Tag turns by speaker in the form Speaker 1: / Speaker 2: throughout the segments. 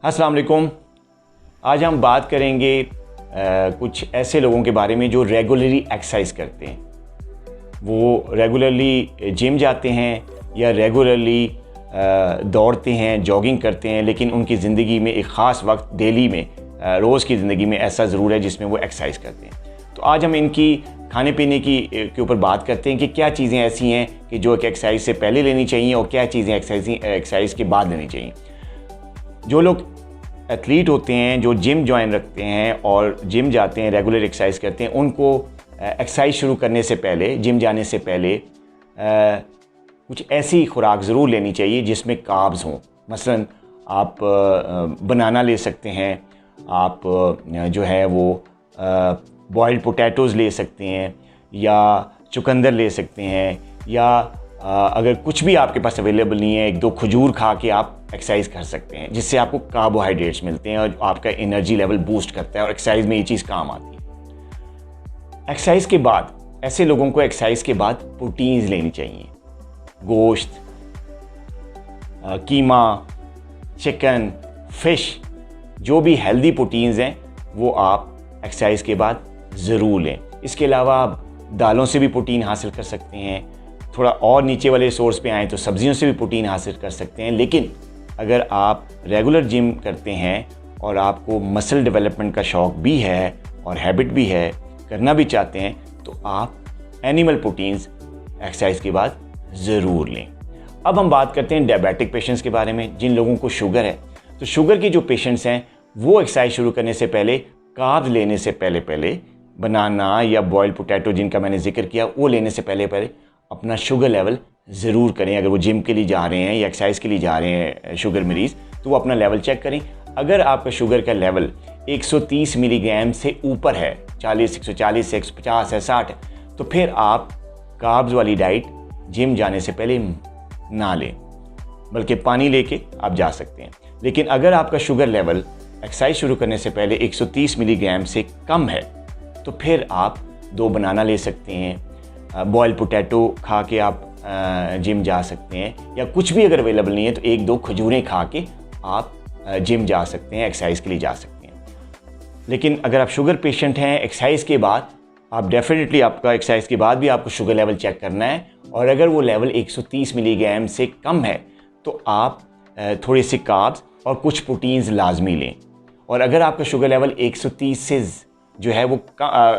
Speaker 1: अस्सलाम वालेकुम। आज हम बात करेंगे कुछ ऐसे लोगों के बारे में जो रेगुलरली एक्सरसाइज करते हैं। वो रेगुलरली जिम जाते हैं या रेगुलरली दौड़ते हैं, जॉगिंग करते हैं, लेकिन उनकी ज़िंदगी में एक ख़ास वक्त डेली में रोज़ की ज़िंदगी में ऐसा ज़रूर है जिसमें वो एक्सरसाइज करते हैं। तो आज हम इनकी खाने पीने के ऊपर बात करते हैं कि क्या चीज़ें ऐसी हैं कि जो एक एक्सरसाइज से पहले लेनी चाहिए और क्या चीज़ें एक्सरसाइज के बाद लेनी चाहिए। जो लोग एथलीट होते हैं, जो जिम ज्वाइन रखते हैं और जिम जाते हैं, रेगुलर एक्सरसाइज करते हैं, उनको एक्सरसाइज शुरू करने से पहले, जिम जाने से पहले कुछ ऐसी खुराक ज़रूर लेनी चाहिए जिसमें कार्ब्स हों। मसलन आप बनाना ले सकते हैं, आप जो है वो बॉइल्ड पोटैटोज़ ले सकते हैं या चुकंदर ले सकते हैं, या अगर कुछ भी आपके पास अवेलेबल नहीं है, 1-2 खजूर खा के आप एक्सरसाइज कर सकते हैं, जिससे आपको कार्बोहाइड्रेट्स मिलते हैं और आपका एनर्जी लेवल बूस्ट करता है और एक्सरसाइज में ये चीज़ काम आती है। एक्सरसाइज के बाद ऐसे लोगों को एक्सरसाइज के बाद प्रोटीन्स लेनी चाहिए। गोश्त, कीमा, चिकन, फ़िश, जो भी हेल्दी प्रोटीन्स हैं वो आप एक्सरसाइज के बाद ज़रूर लें। इसके अलावा आप दालों से भी प्रोटीन हासिल कर सकते हैं। थोड़ा और नीचे वाले सोर्स पे आएँ तो सब्जियों से भी प्रोटीन हासिल कर सकते हैं। लेकिन अगर आप रेगुलर जिम करते हैं और आपको मसल डेवलपमेंट का शौक़ भी है और हैबिट भी है, करना भी चाहते हैं, तो आप एनिमल प्रोटीन्स एक्सरसाइज के बाद ज़रूर लें। अब हम बात करते हैं डायबिटिक पेशेंट्स के बारे में, जिन लोगों को शुगर है। तो शुगर की जो पेशेंट्स हैं वो एक्सरसाइज शुरू करने से पहले, कार्ब्स लेने से पहले बनाना या बॉइल्ड पोटैटो जिनका मैंने जिक्र किया वो लेने से पहले अपना शुगर लेवल ज़रूर करें। अगर वो जिम के लिए जा रहे हैं या एक्सरसाइज के लिए जा रहे हैं शुगर मरीज़, तो वो अपना लेवल चेक करें। अगर आपका शुगर का लेवल 130 मिलीग्राम से ऊपर है, 140 से 150 है, 60 है, तो फिर आप कार्ब्स वाली डाइट जिम जाने से पहले ना लें, बल्कि पानी लेके आप जा सकते हैं। लेकिन अगर आपका शुगर लेवल एक्सरसाइज शुरू करने से पहले 130 मिलीग्राम से कम है, तो फिर आप 2 बनाना ले सकते हैं, बॉयल पोटैटो खा के आप जिम जा सकते हैं, या कुछ भी अगर अवेलेबल नहीं है तो 1-2 खजूरें खा के आप जिम जा सकते हैं, एक्सरसाइज के लिए जा सकते हैं। लेकिन अगर आप शुगर पेशेंट हैं, एक्सरसाइज के बाद आप डेफिनेटली, आपका एक्सरसाइज के बाद भी आपको शुगर लेवल चेक करना है, और अगर वो लेवल 130 मिलीग्राम से कम है तो आप थोड़े से कार्ब्स और कुछ प्रोटीन्स लाजमी लें। और अगर आपका शुगर लेवल 130 से जो है वो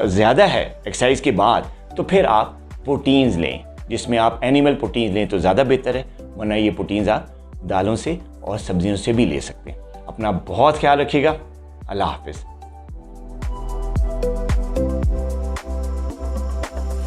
Speaker 1: ज़्यादा है एक्सरसाइज के बाद, तो फिर आप प्रोटीन्स लें, जिसमें आप एनिमल प्रोटीन्स लें तो ज़्यादा बेहतर है, वरना ये प्रोटीन्स आप दालों से और सब्जियों से भी ले सकते हैं। अपना बहुत ख्याल रखिएगा। अल्लाह हाफ़िज़।